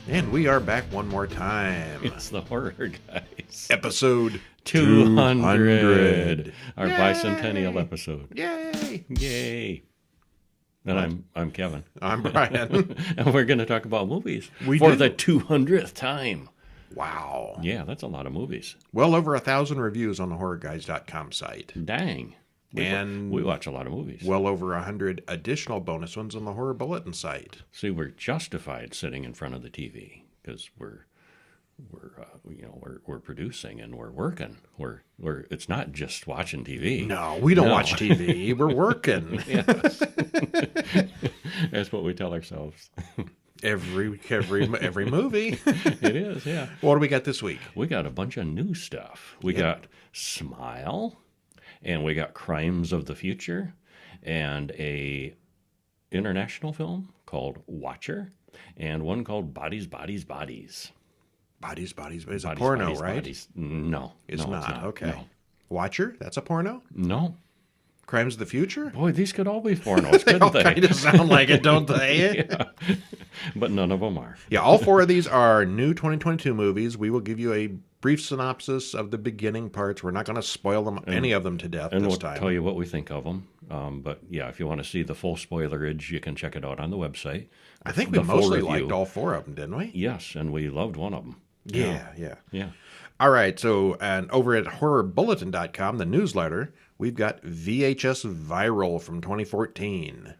And we are back one more time. It's the Horror Guys. Episode 200. Our Yay! bicentennial episode. Yay! Yay. And I'm Kevin. I'm Brian. And we're going to talk about movies We for do. the 200th time. Wow. Yeah, that's a lot of movies. Well over 1,000 reviews on the horrorguys.com site. Dang. And we watch a lot of movies. well over 100 additional bonus ones on the Horror Bulletin site. See, we're justified sitting in front of the TV because we're producing and we're working. We're it's not just watching TV. No, we don't watch TV. We're working. Yes. That's what we tell ourselves. Every movie. It is, yeah. What do we got this week? We got a bunch of new stuff. We got Smile, and we got Crimes of the Future, and a international film called Watcher, and one called Bodies, Bodies, Bodies. Bodies. It's a Bodies, porno, Bodies, right? Bodies. No. It's not. Okay. No. Watcher? That's a porno? No. Crimes of the Future? Boy, these could all be pornos, They all couldn't they? kind of sound like it, don't they? Yeah. But none of them are. Yeah, all four of these are new 2022 movies. We will give you a brief synopsis of the beginning parts. We're not going to spoil them, any of them to death And this we'll time. tell you what we think of them. But yeah, if you want to see the full spoilerage, you can check it out on the website. I think we The full mostly review. liked all four of them, didn't we? Yes, and we loved one of them. Yeah. Yeah. All right, so and over at horrorbulletin.com, the newsletter, we've got VHS Viral from 2014.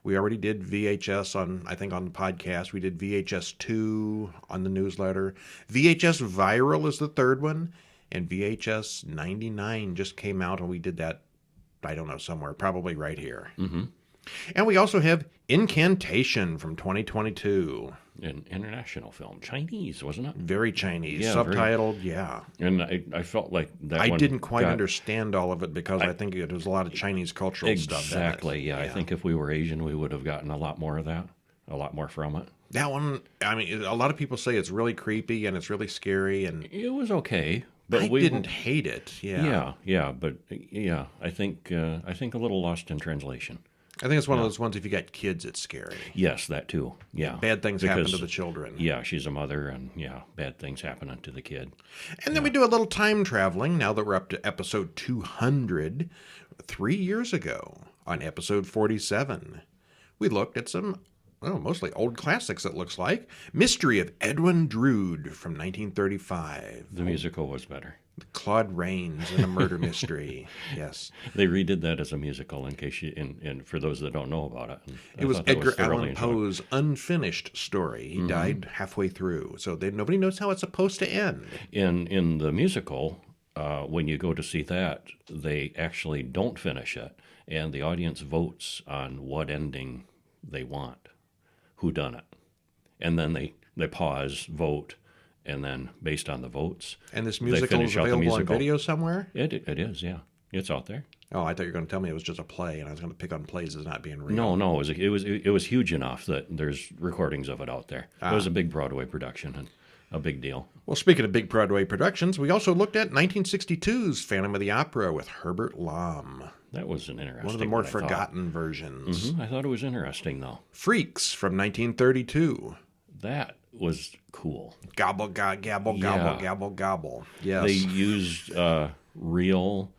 We already did VHS on the podcast. We did VHS 2 on the newsletter. VHS Viral is the third one, and VHS 99 just came out, and we did that, I don't know, somewhere, probably right here. Mm-hmm. And we also have Incantationr from 2022. An international film. Chinese, wasn't it? Very Chinese, Yeah, subtitled, yeah. And I felt like that I one didn't quite got- understand all of it because I think it was a lot of Chinese cultural stuff. Exactly, in it. yeah. I think if we were Asian, we would have gotten a lot more of that, a lot more from it. That one, I mean, a lot of people say it's really creepy and it's really scary, and It was okay, but I we didn't hate it. Yeah. but I think a little lost in translation. I think it's one of those ones, if you got kids, it's scary. Yes, that too. Yeah, Bad things happen Because- to the children. Yeah, she's a mother, and bad things happening to the kid. And then we do a little time traveling now that we're up to episode 200. 3 years ago, on episode 47, we looked at some, mostly old classics, it looks like. Mystery of Edwin Drood from 1935. The musical was better. Claude Rains in a murder mystery. Yes. They redid that as a musical in case and for those that don't know about it. It was thought that Edgar thoroughly Allan enjoyable. Poe's unfinished story. He died halfway through, so nobody knows how it's supposed to end. In the musical, when you go to see that, they actually don't finish it, and the audience votes on what ending they want, who done it, and then they pause, vote, and then based on the votes, And this they musical is finish out the available on musical. video somewhere? It is, yeah, it's out there. Oh, I thought you were going to tell me it was just a play, and I was going to pick on plays as not being real. No, it was huge enough that there's recordings of it out there. It was a big Broadway production and a big deal. Well, speaking of big Broadway productions, we also looked at 1962's Phantom of the Opera with Herbert Lom. That was an interesting. One of the more one, I thought. forgotten versions. I thought it was interesting though. Freaks from 1932. That was cool. Gobble, gobble, gabble, Yeah. gobble, gobble. Yes. They used real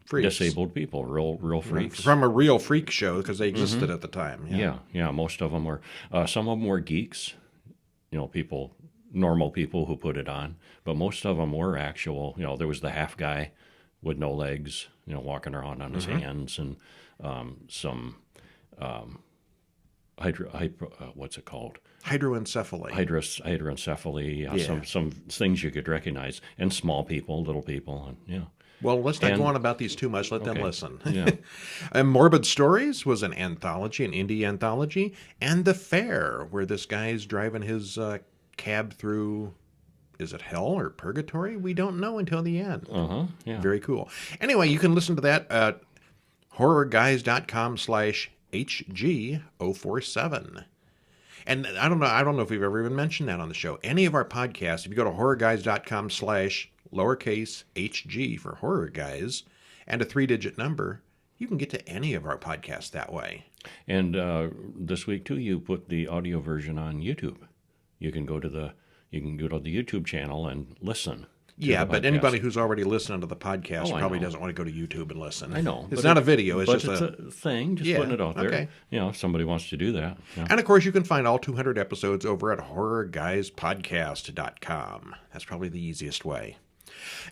Freaks. disabled people, real freaks. From a real freak show, because they existed at the time. Yeah. Most of them were. Some of them were geeks. Normal people who put it on. But most of them were actual. There was the half guy with no legs, walking around on his hands, and some what's it called? Hydroencephaly. Hydroencephaly. Some things you could recognize, and small people, little people, and Well, let's not And- go on about these too much. Let them listen. Yeah. And Morbid Stories was an anthology, an indie anthology. And The Fair, where this guy's driving his cab through, is it hell or purgatory? We don't know until the end. Yeah. Very cool. Anyway, you can listen to that at horrorguys.com/HG047. And I don't know if we've ever even mentioned that on the show. Any of our podcasts, if you go to horrorguys.com/lowercase HG for Horror Guys and a 3-digit number, you can get to any of our podcasts that way. And this week, too, you put the audio version on YouTube. You can go to the YouTube channel and listen. Yeah, but anybody who's already listening to the podcast probably know. doesn't want to go to YouTube and listen. I know. It's not a video. It's just a thing. Just putting it out there. Okay. If somebody wants to do that. Yeah. And, of course, you can find all 200 episodes over at horrorguyspodcast.com. That's probably the easiest way.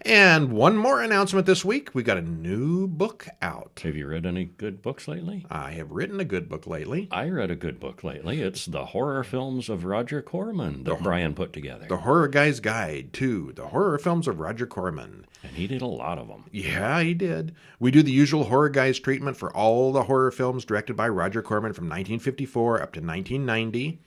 And one more announcement this week. We got a new book out. Have you read any good books lately? I have written a good book lately. I read a good book lately. It's The Horror Films of Roger Corman that Brian put together. The Horror Guy's Guide to the Horror Films of Roger Corman. And he did a lot of them. Yeah, he did. We do the usual Horror Guys treatment for all the horror films directed by Roger Corman from 1954 up to 1990.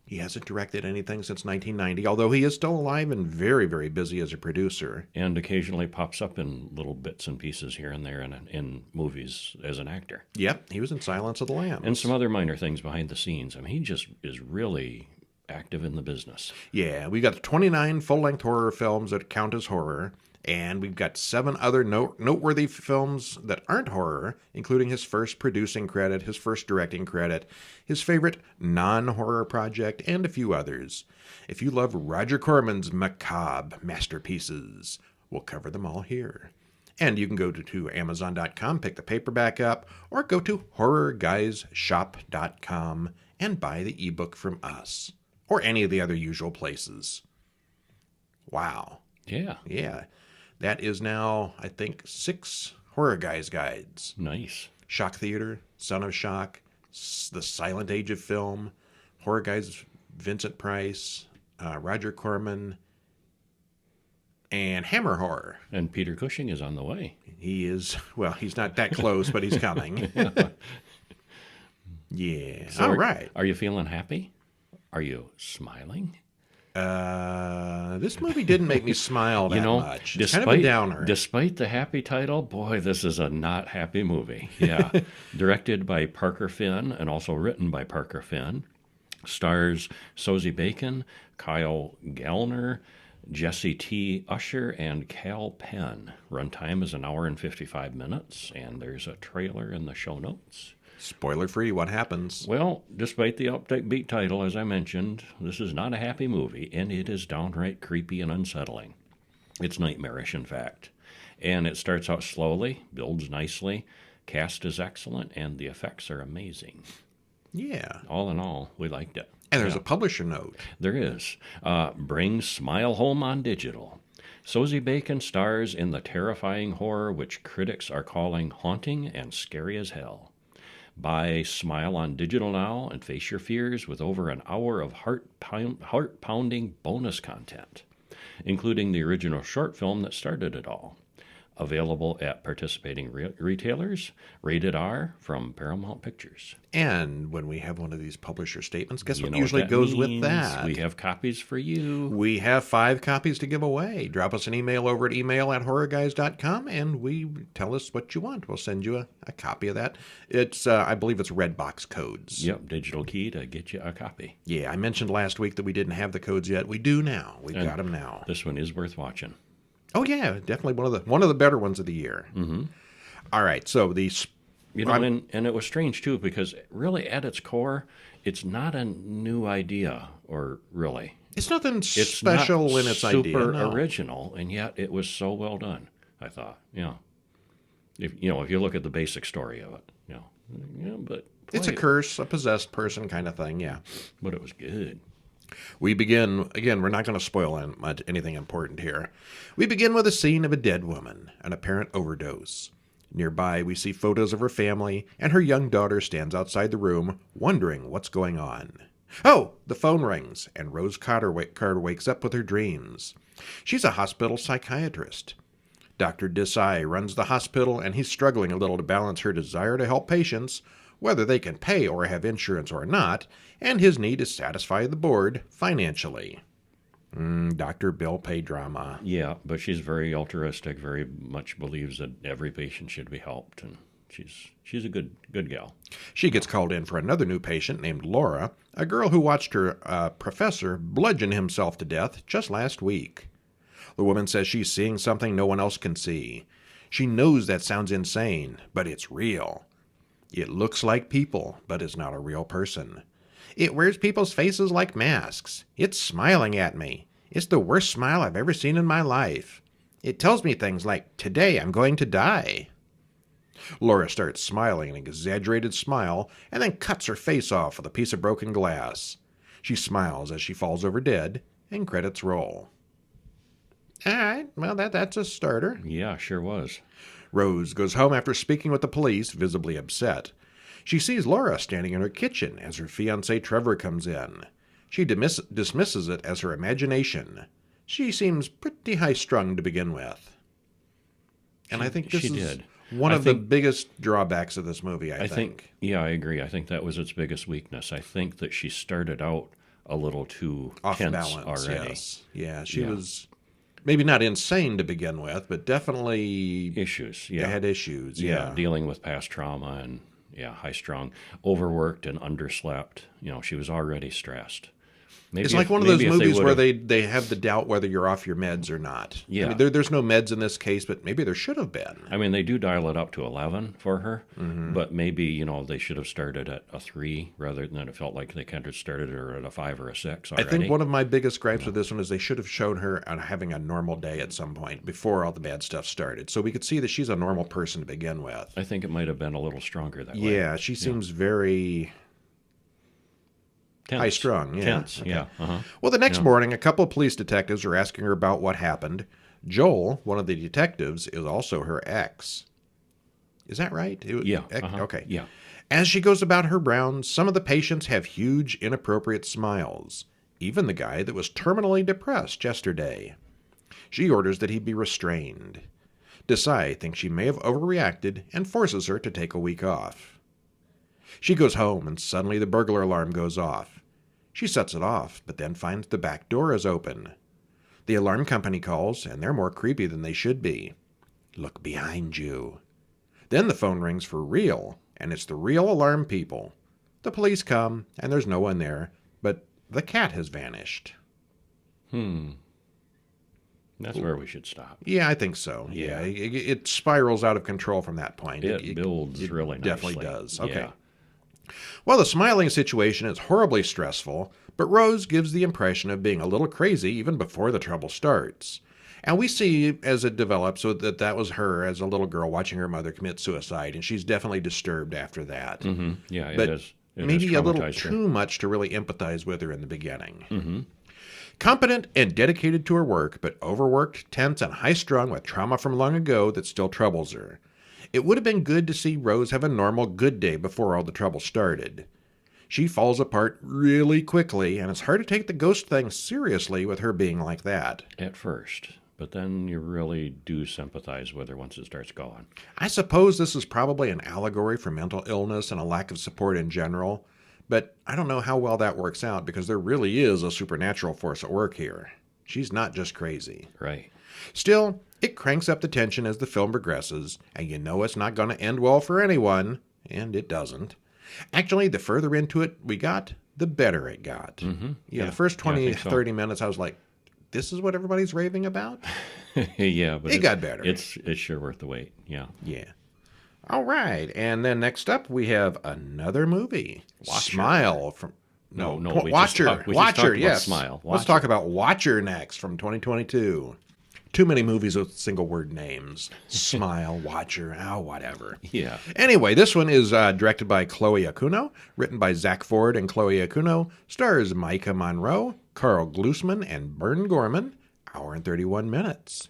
He hasn't directed anything since 1990, although he is still alive and very, very busy as a producer. And occasionally pops up in little bits and pieces here and there in movies as an actor. Yep, he was in Silence of the Lambs. And some other minor things behind the scenes. I mean, he just is really active in the business. Yeah, we got 29 full-length horror films that count as horror. And we've got 7 other noteworthy films that aren't horror, including his first producing credit, his first directing credit, his favorite non-horror project, and a few others. If you love Roger Corman's macabre masterpieces, we'll cover them all here. And you can go to Amazon.com, pick the paperback up, or go to HorrorGuysShop.com and buy the ebook from us, or any of the other usual places. Wow. Yeah. Yeah. That is now, I think, 6 Horror Guys guides. Nice. Shock Theater, Son of Shock, The Silent Age of Film, Horror Guys Vincent Price, Roger Corman, and Hammer Horror. And Peter Cushing is on the way. He is, well, he's not that close, but he's coming. Yeah. So all right. Are you feeling happy? Are you smiling? This movie didn't make me smile that much. It's kind of a downer. Despite the happy title, boy, this is a not happy movie. Yeah. Directed by Parker Finn and also written by Parker Finn. Stars Sosie Bacon, Kyle Gallner, Jesse T. Usher, and Cal Penn. Runtime is 1 hour and 55 minutes, and there's a trailer in the show notes. Spoiler free, what happens? Well, despite the upbeat title, as I mentioned, this is not a happy movie, and it is downright creepy and unsettling. It's nightmarish, in fact. And it starts out slowly, builds nicely, cast is excellent, and the effects are amazing. Yeah. All in all, we liked it. And there's a publisher note. There is. Bring Smile home on digital. Sosie Bacon stars in the terrifying horror which critics are calling haunting and scary as hell. Buy Smile on digital now and face your fears with over an hour of heart-pounding bonus content, including the original short film that started it all. Available at participating retailers, rated R from Paramount Pictures. And when we have one of these publisher statements, guess what know usually that goes means? with that? We have copies for you. We have 5 copies to give away. Drop us an email over at email@horrorguys.com and tell us what you want. We'll send you a copy of that. It's I believe it's Redbox codes. Yep, digital key to get you a copy. Yeah, I mentioned last week that we didn't have the codes yet. We do now. We've got them now. This one is worth watching. Oh yeah, definitely one of the better ones of the year. Mm-hmm. All right, so these, and it was strange too because really at its core, it's not a new idea, or really, it's nothing special in its idea. Super original, and yet it was so well done. I thought, if you look at the basic story of it, but it's a curse, a possessed person kind of thing, yeah. But it was good. We begin, again, we're not going to spoil anything important here. We begin with a scene of a dead woman, an apparent overdose. Nearby, we see photos of her family, and her young daughter stands outside the room, wondering what's going on. Oh, the phone rings, and Rose Carter wakes up with her dreams. She's a hospital psychiatrist. Dr. Desai runs the hospital, and he's struggling a little to balance her desire to help patients, whether they can pay or have insurance or not, and his need to satisfy the board financially. Dr. Bill Pay drama. Yeah, but she's very altruistic, very much believes that every patient should be helped, and she's a good gal. She gets called in for another new patient named Laura, a girl who watched her professor bludgeon himself to death just last week. The woman says she's seeing something no one else can see. She knows that sounds insane, but it's real. It looks like people, but it's not a real person. It wears people's faces like masks. It's smiling at me. It's the worst smile I've ever seen in my life. It tells me things like, today I'm going to die. Laura starts smiling an exaggerated smile and then cuts her face off with a piece of broken glass. She smiles as she falls over dead, and credits roll. All right, well, that's a starter. Yeah, sure was. Rose goes home after speaking with the police, visibly upset. She sees Laura standing in her kitchen as her fiancé Trevor comes in. She dismisses it as her imagination. She seems pretty high-strung to begin with. And I think this is one of the biggest drawbacks of this movie, I think. Yeah, I agree. I think that was its biggest weakness. I think that she started out a little too off tense balance already. Yes. Yeah, she was maybe not insane to begin with, but definitely issues. Yeah, had issues. Yeah, dealing with past trauma and high-strung, overworked and underslept. She was already stressed. Maybe it's like one of those movies where they have the doubt whether you're off your meds or not. Yeah. I mean, there's no meds in this case, but maybe there should have been. I mean, they do dial it up to 11 for her, but maybe, they should have started at a 3 rather than it felt like they kind of started her at a 5 or a 6 already. I think one of my biggest gripes with this one is they should have shown her having a normal day at some point before all the bad stuff started, so we could see that she's a normal person to begin with. I think it might have been a little stronger that way. Yeah, she seems very... tense. High-strung, yeah. Tense, okay. yeah. Uh-huh. Well, the next morning, a couple of police detectives are asking her about what happened. Joel, one of the detectives, is also her ex. Is that right? Yeah. Okay. Yeah. As she goes about her rounds, some of the patients have huge, inappropriate smiles. Even the guy that was terminally depressed yesterday. She orders that he be restrained. Desai thinks she may have overreacted and forces her to take a week off. She goes home and suddenly the burglar alarm goes off. She sets it off, but then finds the back door is open. The alarm company calls, and they're more creepy than they should be. Look behind you. Then the phone rings for real, and it's the real alarm people. The police come, and there's no one there, but the cat has vanished. That's where we should stop. Yeah, I think so. Yeah. It spirals out of control from that point. It builds really nicely. Definitely does. Okay. Yeah. Well, the smiling situation is horribly stressful, but Rose gives the impression of being a little crazy even before the trouble starts. And we see as it develops that was her as a little girl watching her mother commit suicide, and she's definitely disturbed after that. Mm-hmm. Yeah, but it is. Maybe a little too much to really empathize with her in the beginning. Mm-hmm. Competent and dedicated to her work, but overworked, tense, and high-strung with trauma from long ago that still troubles her. It would have been good to see Rose have a normal good day before all the trouble started. She falls apart really quickly, and it's hard to take the ghost thing seriously with her being like that. At first, but then you really do sympathize with her once it starts going. I suppose this is probably an allegory for mental illness and a lack of support in general, but I don't know how well that works out because there really is a supernatural force at work here. She's not just crazy. Right. Still, it cranks up the tension as the film progresses, and you know it's not going to end well for anyone, and it doesn't. Actually, the further into it we got, the better it got. Mm-hmm. Yeah, the first 30 minutes, I was like, this is what everybody's raving about? Yeah, but it got better. It's sure worth the wait, yeah. Yeah. All right, and then next up we have another movie. Watcher. Smile from... No, Watcher. Watcher, yes. Smile. Watcher. Let's talk about Watcher next from 2022. Too many movies with single-word names. Smile, Watcher, whatever. Yeah. Anyway, this one is directed by Chloe Okuno, written by Zach Ford and Chloe Okuno, stars Micah Monroe, Carl Glusman, and Bern Gorman. Hour and 31 minutes.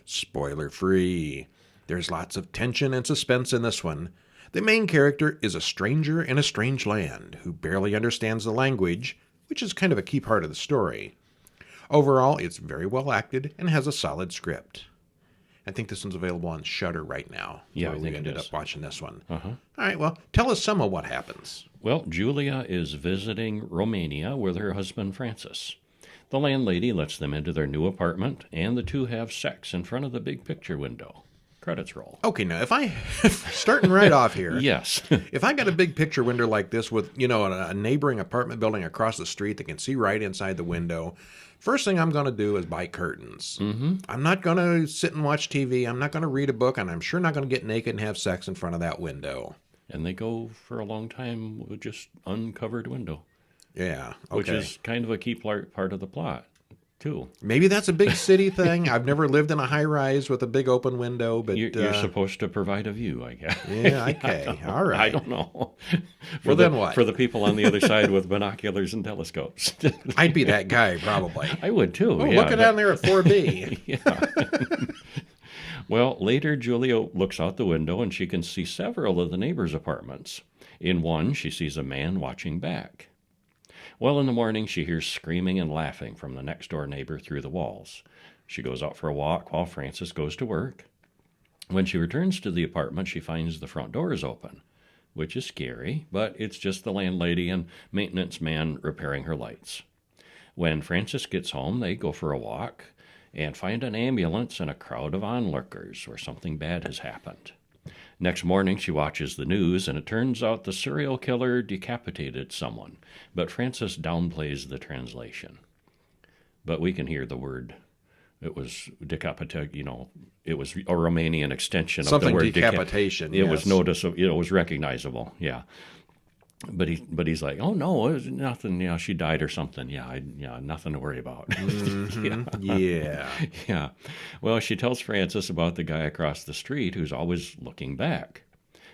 Spoiler-free. There's lots of tension and suspense in this one. The main character is a stranger in a strange land who barely understands the language, which is kind of a key part of the story. Overall, it's very well acted and has a solid script. I think this one's available on Shudder right now. Yeah, we ended up watching this one. Uh-huh. All right, well, tell us some of what happens. Well, Julia is visiting Romania with her husband Francis. The landlady lets them into their new apartment, and the two have sex in front of the big picture window. Credits roll. Okay, now, starting right off here. Yes. If I got a big picture window like this with, a neighboring apartment building across the street that can see right inside the window, first thing I'm going to do is buy curtains. Mm-hmm. I'm not going to sit and watch TV. I'm not going to read a book, and I'm sure not going to get naked and have sex in front of that window. And they go for a long time with just uncovered window. Yeah. Okay. which is kind of a key part of the plot, too. Maybe that's a big city thing. I've never lived in a high rise with a big open window, but You're supposed to provide a view, I guess. yeah, okay, all right. I don't know. Well, then what? For the people on the other side with binoculars and telescopes. I'd be that guy probably. I would too. Oh, yeah. look down there at 4B. Yeah. Well, later Julia looks out the window and she can see several of the neighbors' apartments. In one, she sees a man watching back. Well, in the morning, she hears screaming and laughing from the next-door neighbor through the walls. She goes out for a walk while Frances goes to work. When she returns to the apartment, she finds the front door is open, which is scary, but it's just the landlady and maintenance man repairing her lights. When Frances gets home, they go for a walk and find an ambulance and a crowd of onlookers where something bad has happened. Next morning, she watches the news, and it turns out the serial killer decapitated someone, but Frances downplays the translation. But we can hear the word. It was decapitate, it was a Romanian extension of Something the word decapitation. It was noticeable, it was recognizable, yeah. But he's like, oh no, it was nothing. She died or something. Nothing to worry about. Mm-hmm. Yeah. Yeah. Well, she tells Frances about the guy across the street who's always looking back.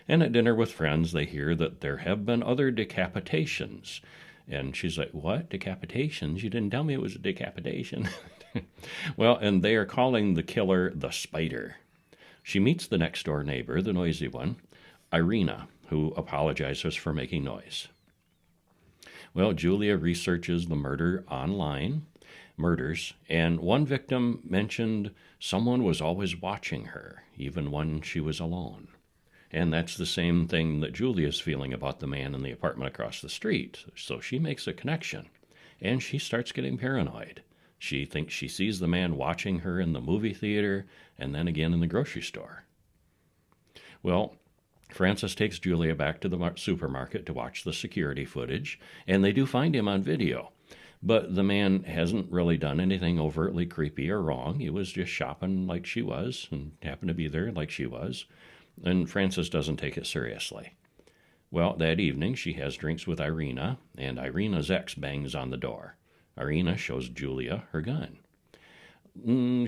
And at dinner with friends, they hear that there have been other decapitations. And she's like, what? Decapitations? You didn't tell me it was a decapitation. Well, and they are calling the killer the Spider. She meets the next door neighbor, the noisy one, Irina, who apologizes for making noise. Well, Julia researches the murders, and one victim mentioned someone was always watching her, even when she was alone. And that's the same thing that Julia's feeling about the man in the apartment across the street. So she makes a connection, and she starts getting paranoid. She thinks she sees the man watching her in the movie theater and then again in the grocery store. Well, Frances takes Julia back to the supermarket to watch the security footage, and they do find him on video. But the man hasn't really done anything overtly creepy or wrong. He was just shopping like she was and happened to be there like she was. And Frances doesn't take it seriously. Well, that evening she has drinks with Irina, and Irina's ex bangs on the door. Irina shows Julia her gun.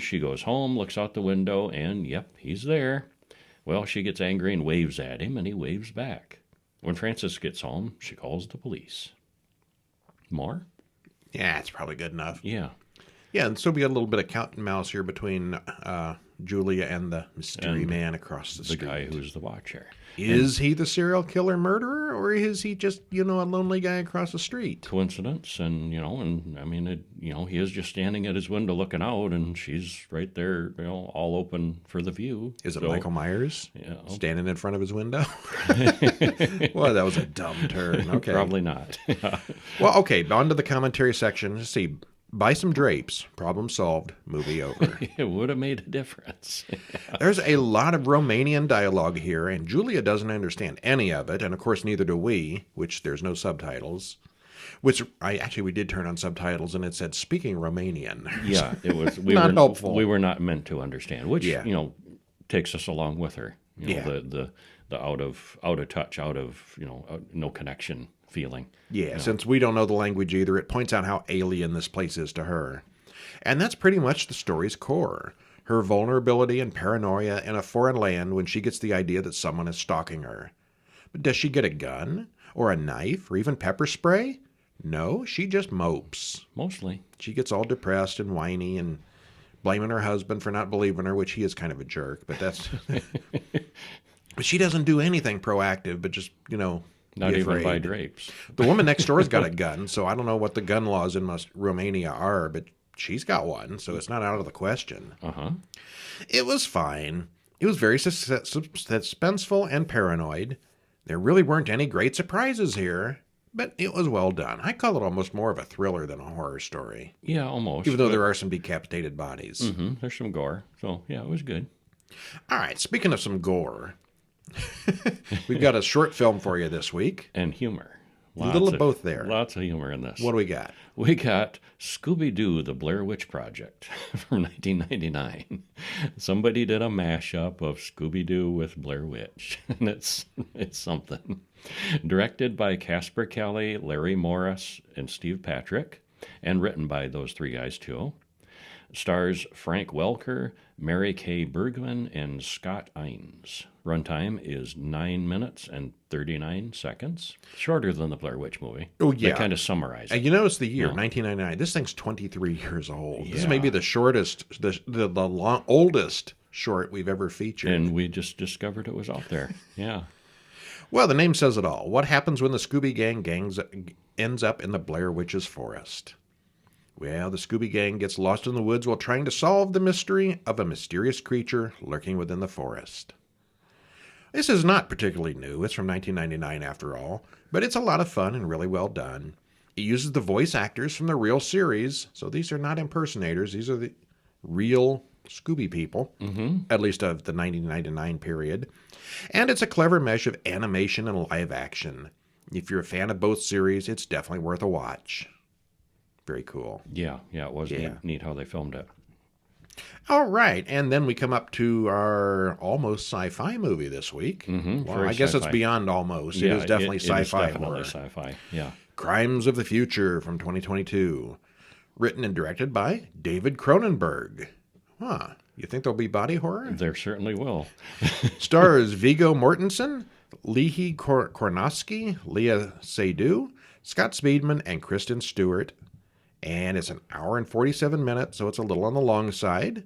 She goes home, looks out the window, and yep, he's there. Well, she gets angry and waves at him, and he waves back. When Frances gets home, she calls the police. More? Yeah, it's probably good enough. Yeah. Yeah, and so we got a little bit of cat and mouse here between Julia and the mystery man across the street. The guy who's the watcher. Is he the serial killer murderer, or is he just, a lonely guy across the street? Coincidence, and, he is just standing at his window looking out, and she's right there, all open for the view. Is it Michael Myers standing in front of his window? Well, that was a dumb turn. Okay. Probably not. Well, okay, on to the commentary section. Let's see. Buy some drapes. Problem solved. Movie over. It would have made a difference. There's a lot of Romanian dialogue here, and Julia doesn't understand any of it, and of course neither do we, which there's no subtitles. Which we did turn on subtitles, and it said speaking Romanian. Yeah, it was helpful. We were not meant to understand, which takes us along with her. The out of touch, out of no connection feeling. Yeah, since we don't know the language either, it points out how alien this place is to her. And that's pretty much the story's core. Her vulnerability and paranoia in a foreign land when she gets the idea that someone is stalking her. But does she get a gun? Or a knife? Or even pepper spray? No, she just mopes. Mostly. She gets all depressed and whiny and blaming her husband for not believing her, which he is kind of a jerk, but that's... But she doesn't do anything proactive, but just, not even buy drapes. The woman next door's got a gun, so I don't know what the gun laws in Romania are, but she's got one, so it's not out of the question. Uh-huh. It was fine. It was very suspenseful and paranoid. There really weren't any great surprises here, but it was well done. I call it almost more of a thriller than a horror story. Yeah, almost. Even though there are some decapitated bodies. Mm-hmm. There's some gore, so yeah, it was good. All right, speaking of some gore... We've got a short film for you this week. And humor. A little of both there. Lots of humor in this. What do we got? We got Scooby-Doo, The Blair Witch Project from 1999. Somebody did a mashup of Scooby-Doo with Blair Witch, and it's something. Directed by Casper Kelly, Larry Morris, and Steve Patrick, and written by those three guys, too. Stars Frank Welker, Mary Kay Bergman, and Scott Ines. Runtime is 9 minutes and 39 seconds. Shorter than the Blair Witch movie. Oh, yeah. They kind of summarize it. And you notice the year, 1999. This thing's 23 years old. Yeah. This may be the shortest, oldest short we've ever featured. And we just discovered it was out there. Yeah. Well, the name says it all. What happens when the Scooby Gang ends up in the Blair Witch's forest? Well, the Scooby Gang gets lost in the woods while trying to solve the mystery of a mysterious creature lurking within the forest. This is not particularly new. It's from 1999 after all, but it's a lot of fun and really well done. It uses the voice actors from the real series, so these are not impersonators. These are the real Scooby people, at least of the 1999 period. And it's a clever mesh of animation and live action. If you're a fan of both series, it's definitely worth a watch. Very cool. Yeah, it was neat how they filmed it. All right, and then we come up to our almost sci-fi movie this week. Well, I guess it's beyond almost. Yeah, it is definitely sci-fi. It is definitely horror. sci-fi, yeah. Crimes of the Future from 2022. Written and directed by David Cronenberg. Huh. You think there'll be body horror? There certainly will. Stars Viggo Mortensen, Leahy Kornowski, Leah Seydoux, Scott Speedman, and Kristen Stewart. And it's an hour and 47 minutes, so it's a little on the long side.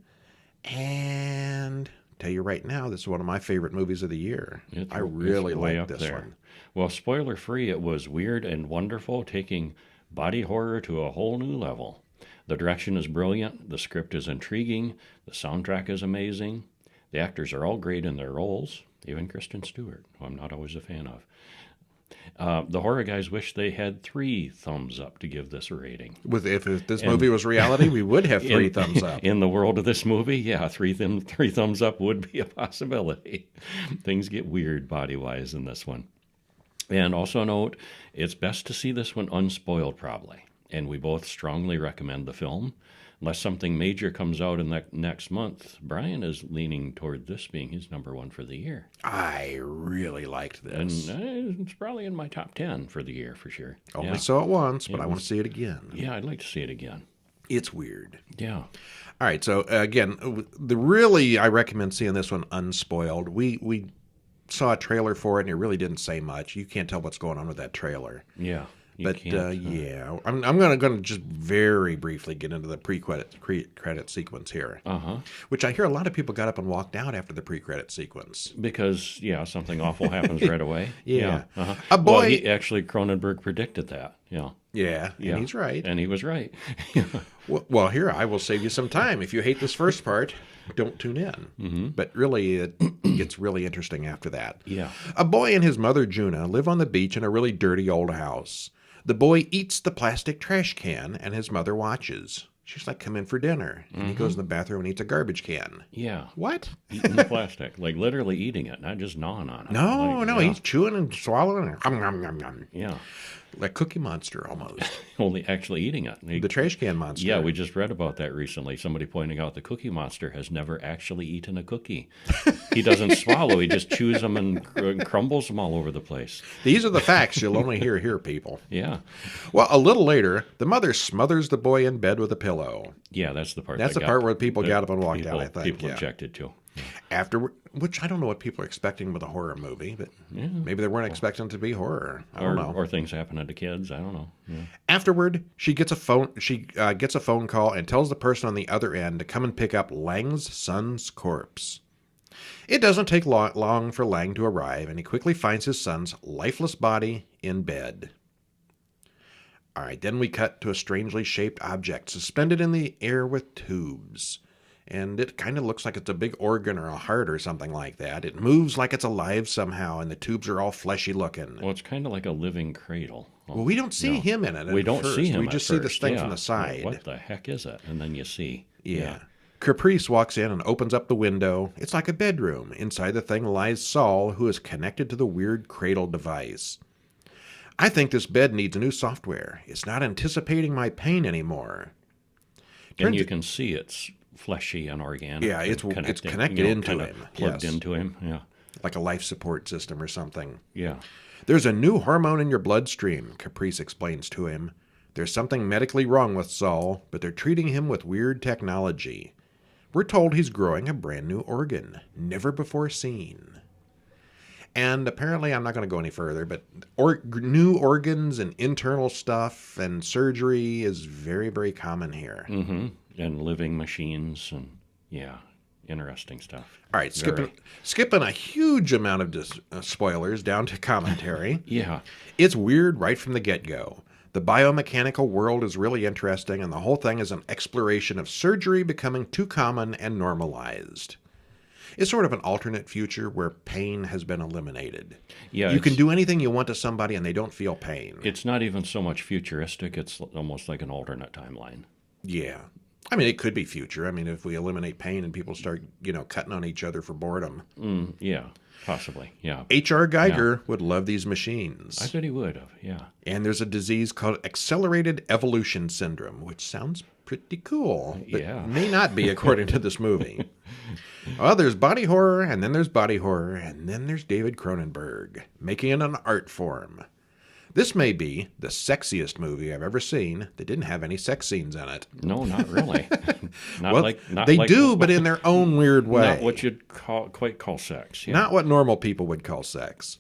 And tell you right now, this is one of my favorite movies of the year. I really like this one. Well, spoiler free, it was weird and wonderful, taking body horror to a whole new level. The direction is brilliant, the script is intriguing, the soundtrack is amazing, the actors are all great in their roles, even Kristen Stewart, who I'm not always a fan of. The horror guys wish they had 3 thumbs up to give this a rating. If this movie was reality, we would have 3 thumbs up. In the world of this movie, yeah, 3 thumbs up would be a possibility. Things get weird body-wise in this one. And also note, it's best to see this one unspoiled probably. And we both strongly recommend the film. Unless something major comes out in that next month, Brian is leaning toward this being his number 1 for the year. I really liked this. And it's probably in my top 10 for the year, for sure. Only saw it once, but I want to see it again. Yeah, I'd like to see it again. It's weird. Yeah. All right, so again, I recommend seeing this one unspoiled. We saw a trailer for it, and it really didn't say much. You can't tell what's going on with that trailer. Yeah. But I'm going to just very briefly get into the pre-credit sequence here, which I hear a lot of people got up and walked out after the pre-credit sequence because something awful happens right away. A boy. Well, Cronenberg predicted that. Yeah, and he's right. And he was right. Well, here I will save you some time. If you hate this first part, don't tune in. But really, it gets really interesting after that. Yeah. A boy and his mother Juna live on the beach in a really dirty old house. The boy eats the plastic trash can, and his mother watches. She's like, come in for dinner. And he goes in the bathroom and eats a garbage can. Yeah. What? Eating the plastic. Like literally eating it, not just gnawing on it. No, he's chewing and swallowing it. Yeah. Like Cookie Monster almost. Only actually eating it. The trash can monster. Yeah, we just read about that recently. Somebody pointing out the Cookie Monster has never actually eaten a cookie. He doesn't swallow. He just chews them and crumbles them all over the place. These are the facts you'll only hear here, people. Yeah. Well, a little later, the mother smothers the boy in bed with a pillow. Yeah, that's the part. That's the part where people got up and walked out, I think. People objected to. After, which I don't know what people are expecting with a horror movie, but maybe they weren't expecting it to be horror. I don't know. Or things happening to kids. I don't know. Yeah. Afterward, she gets a phone call and tells the person on the other end to come and pick up Lang's son's corpse. It doesn't take long for Lang to arrive, and he quickly finds his son's lifeless body in bed. All right, then we cut to a strangely shaped object suspended in the air with tubes. And it kind of looks like it's a big organ or a heart or something like that. It moves like it's alive somehow, and the tubes are all fleshy looking. Well, it's kind of like a living cradle. Well, we don't see him in it. We don't see him. We just see this thing from the side. What the heck is it? And then you see. Yeah. Caprice walks in and opens up the window. It's like a bedroom. Inside the thing lies Saul, who is connected to the weird cradle device. I think this bed needs new software. It's not anticipating my pain anymore. And you can see it's fleshy and organic. Yeah, it's connected into him. Plugged into him, yeah. Like a life support system or something. Yeah. There's a new hormone in your bloodstream, Caprice explains to him. There's something medically wrong with Saul, but they're treating him with weird technology. We're told he's growing a brand new organ, never before seen. And apparently, I'm not going to go any further, but new organs and internal stuff and surgery is very, very common here. Mm-hmm. And living machines and, yeah, interesting stuff. All right, skipping a huge amount of spoilers down to commentary. Yeah. It's weird right from the get-go. The biomechanical world is really interesting, and the whole thing is an exploration of surgery becoming too common and normalized. It's sort of an alternate future where pain has been eliminated. Yeah, you can do anything you want to somebody and they don't feel pain. It's not even so much futuristic, it's almost like an alternate timeline. Yeah. I mean, it could be future. I mean, if we eliminate pain and people start, cutting on each other for boredom. Yeah, possibly, yeah. H.R. Geiger would love these machines. I bet he would have, yeah. And there's a disease called accelerated evolution syndrome, which sounds pretty cool, but may not be according to this movie. Well, there's body horror, and then there's body horror, and then there's David Cronenberg, making it an art form. This may be the sexiest movie I've ever seen that didn't have any sex scenes in it. No, not really. They do, but in their own weird way. Not what you'd quite call sex. Yeah. Not what normal people would call sex.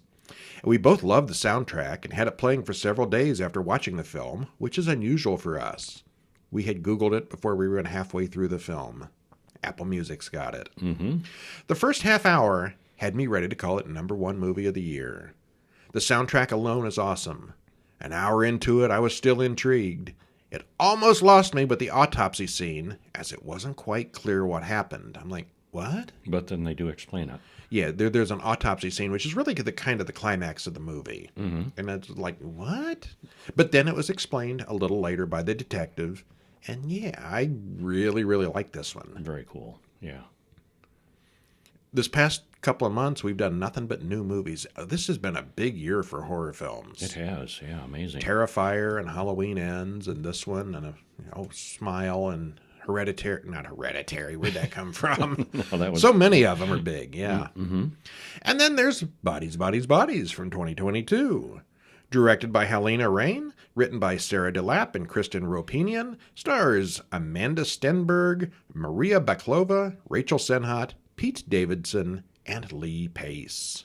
We both loved the soundtrack and had it playing for several days after watching the film, which is unusual for us. We had Googled it before we were halfway through the film. Apple Music's got it. Mm-hmm. The first half hour had me ready to call it #1 movie of the year. The soundtrack alone is awesome. An hour into it, I was still intrigued. It almost lost me with the autopsy scene, as it wasn't quite clear what happened. I'm like, what? But then they do explain it. Yeah, there's an autopsy scene, which is really the kind of the climax of the movie. Mm-hmm. And it's like, what? But then it was explained a little later by the detective. And yeah, I really, really like this one. Very cool, yeah. This past couple of months, we've done nothing but new movies. This has been a big year for horror films. It has, yeah, amazing. Terrifier and Halloween Ends and this one and Smile and Hereditary. Not Hereditary, where'd that come from? So many of them are big, yeah. Mm-hmm. And then there's Bodies, Bodies, Bodies from 2022. Directed by Helena Rain, written by Sarah DeLapp and Kristen Ropinian, stars Amanda Stenberg, Maria Baklova, Rachel Senhat, Pete Davidson, and Lee Pace.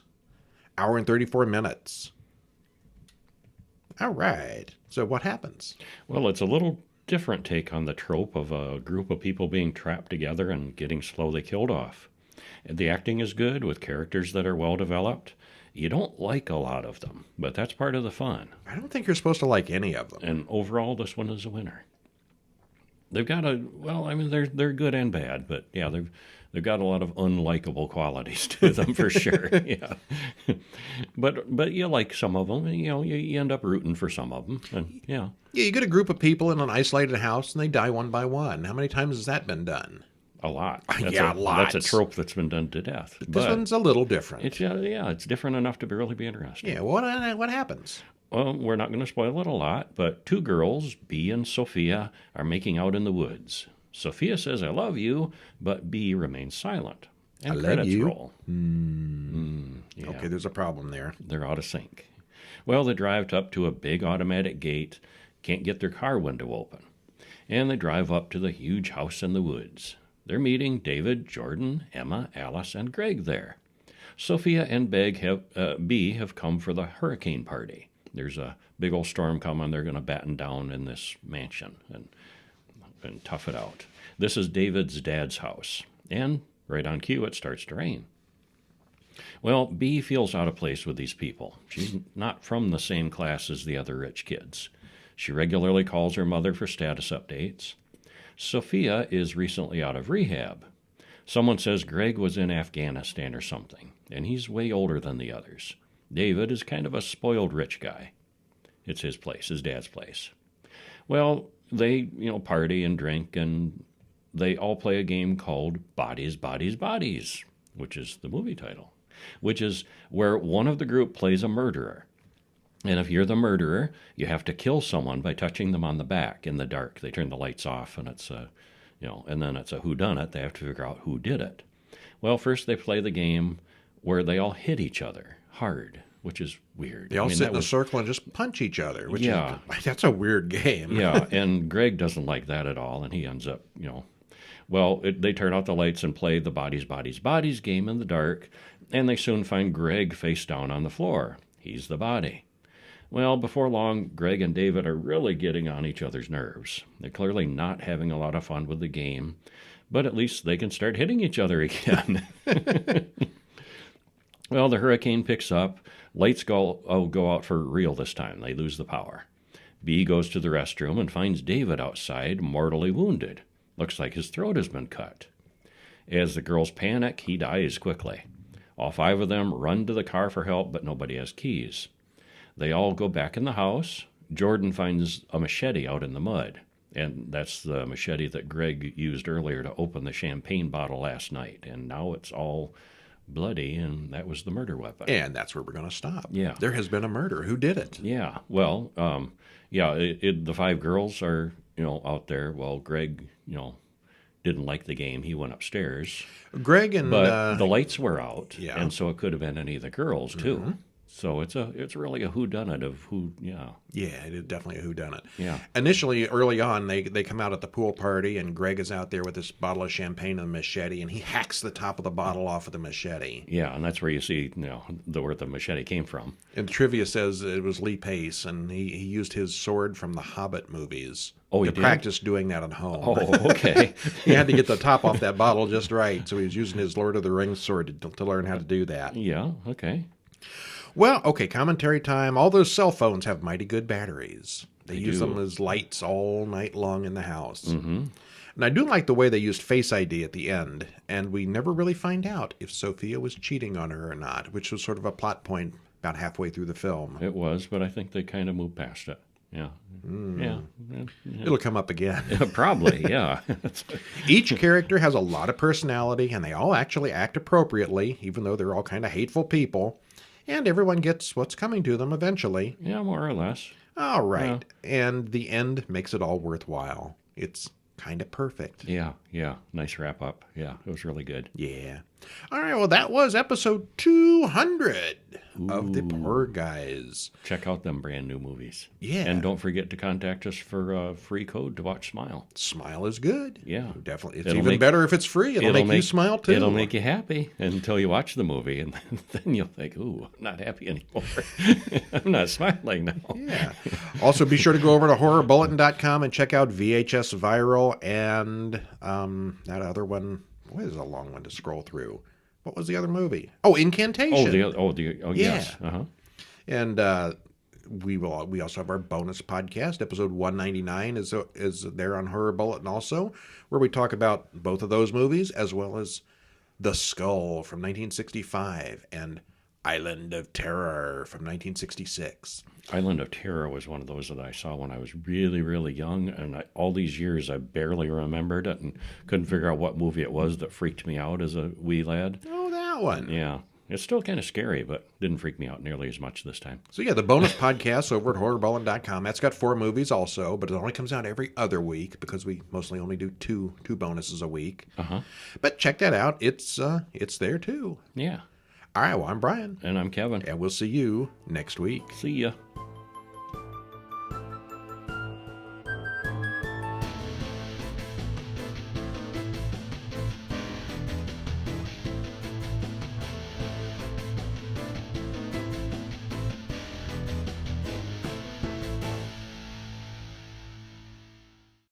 Hour and 34 minutes. All right. So what happens? Well, it's a little different take on the trope of a group of people being trapped together and getting slowly killed off. The acting is good with characters that are well developed. You don't like a lot of them, but that's part of the fun. I don't think you're supposed to like any of them. And overall, this one is a winner. They've got they're good and bad, but yeah, they've got a lot of unlikable qualities to them for sure. Yeah, but you like some of them. You end up rooting for some of them. And, yeah. Yeah, you get a group of people in an isolated house and they die one by one. How many times has that been done? A lot. Lots. That's a trope that's been done to death. But this one's a little different. It's different enough to really be interesting. Yeah, what happens? Well, we're not going to spoil it a lot, but two girls, Bee and Sophia, are making out in the woods. Sophia says, "I love you," but Bee remains silent. And credits roll. Yeah. Okay, there's a problem there. They're out of sync. Well, they drive up to a big automatic gate, can't get their car window open. And they drive up to the huge house in the woods. They're meeting David, Jordan, Emma, Alice, and Greg there. Sophia and Bee have come for the hurricane party. There's a big old storm coming. They're going to batten down in this mansion and tough it out. This is David's dad's house. And right on cue, it starts to rain. Well, Bee feels out of place with these people. She's not from the same class as the other rich kids. She regularly calls her mother for status updates. Sophia is recently out of rehab. Someone says Greg was in Afghanistan or something, and he's way older than the others. David is kind of a spoiled rich guy. It's his place, his dad's place. Well, they, party and drink, and they all play a game called Bodies, Bodies, Bodies, which is the movie title, which is where one of the group plays a murderer. And if you're the murderer, you have to kill someone by touching them on the back in the dark. They turn the lights off, and it's a, and then it's a whodunit. They have to figure out who did it. Well, first they play the game where they all hit each other hard, which is weird. They all sit in a circle and just punch each other, which is, that's a weird game. Yeah, and Greg doesn't like that at all, and he ends up, well, they turn out the lights and play the bodies game in the dark, and they soon find Greg face down on the floor. He's the body. Well, before long, Greg and David are really getting on each other's nerves. They're clearly not having a lot of fun with the game, but at least they can start hitting each other again. Well, the hurricane picks up. Lights go out for real this time. They lose the power. B goes to the restroom and finds David outside, mortally wounded. Looks like his throat has been cut. As the girls panic, he dies quickly. All 5 of them run to the car for help, but nobody has keys. They all go back in the house. Jordan finds a machete out in the mud, and that's the machete that Greg used earlier to open the champagne bottle last night, and now it's all bloody, and that was the murder weapon. And that's where we're going to stop. Yeah. There has been a murder. Who did it? Yeah. Well, the 5 girls are, out there. Well, Greg, didn't like the game. He went upstairs. Greg and... But the lights were out, yeah. And so it could have been any of the girls, too. Mm-hmm. So it's really a whodunit of who, yeah. Yeah, it is definitely a whodunit. Yeah. Initially, early on, they come out at the pool party, and Greg is out there with this bottle of champagne and a machete, and he hacks the top of the bottle off with the machete. Yeah, and that's where you see, where the machete came from. And trivia says it was Lee Pace, and he used his sword from the Hobbit movies. Oh, he to did? Practice doing that at home. Oh, okay. He had to get the top off that bottle just right, so he was using his Lord of the Rings sword to learn how to do that. Yeah, okay. Well, okay, commentary time. All those cell phones have mighty good batteries. They use do. them as lights all night long in the house. Mm-hmm. And I do like the way they used Face ID at the end, and we never really find out if Sophia was cheating on her or not, which was sort of a plot point about halfway through the film. It was, but I think they kind of moved past it. Yeah. Yeah. It'll come up again. Probably, yeah. Each character has a lot of personality, and they all actually act appropriately, even though they're all kind of hateful people. And everyone gets what's coming to them eventually. Yeah, more or less. All right. Yeah. And the end makes it all worthwhile. It's kind of perfect. Yeah. Nice wrap up. Yeah, it was really good. Yeah. All right, well, that was episode 200 of The Poor Guys. Check out them brand new movies. Yeah. And don't forget to contact us for a free code to watch Smile. Smile is good. Yeah. Definitely. It's even better if it's free. It'll make you smile, too. It'll make you happy until you watch the movie, and then you'll think, ooh, I'm not happy anymore. I'm not smiling now. Yeah. Also, be sure to go over to horrorbulletin.com and check out VHS Viral and that other one. What is a long one to scroll through? What was the other movie? Oh, Incantation. Yes. Uh-huh. And we also have our bonus podcast. Episode 199 is there on Horror Bulletin also, where we talk about both of those movies, as well as The Skull from 1965 and Island of Terror from 1966. Island of Terror was one of those that I saw when I was really, really young, and all these years I barely remembered it and couldn't figure out what movie it was that freaked me out as a wee lad. Oh, that one. Yeah. It's still kind of scary, but didn't freak me out nearly as much this time. So, yeah, the bonus podcast over at horrorbulletin.com. That's got 4 movies also, but it only comes out every other week because we mostly only do two bonuses a week. Uh-huh. But check that out. It's there, too. Yeah. All right, well, I'm Brian. And I'm Kevin. And we'll see you next week. See ya.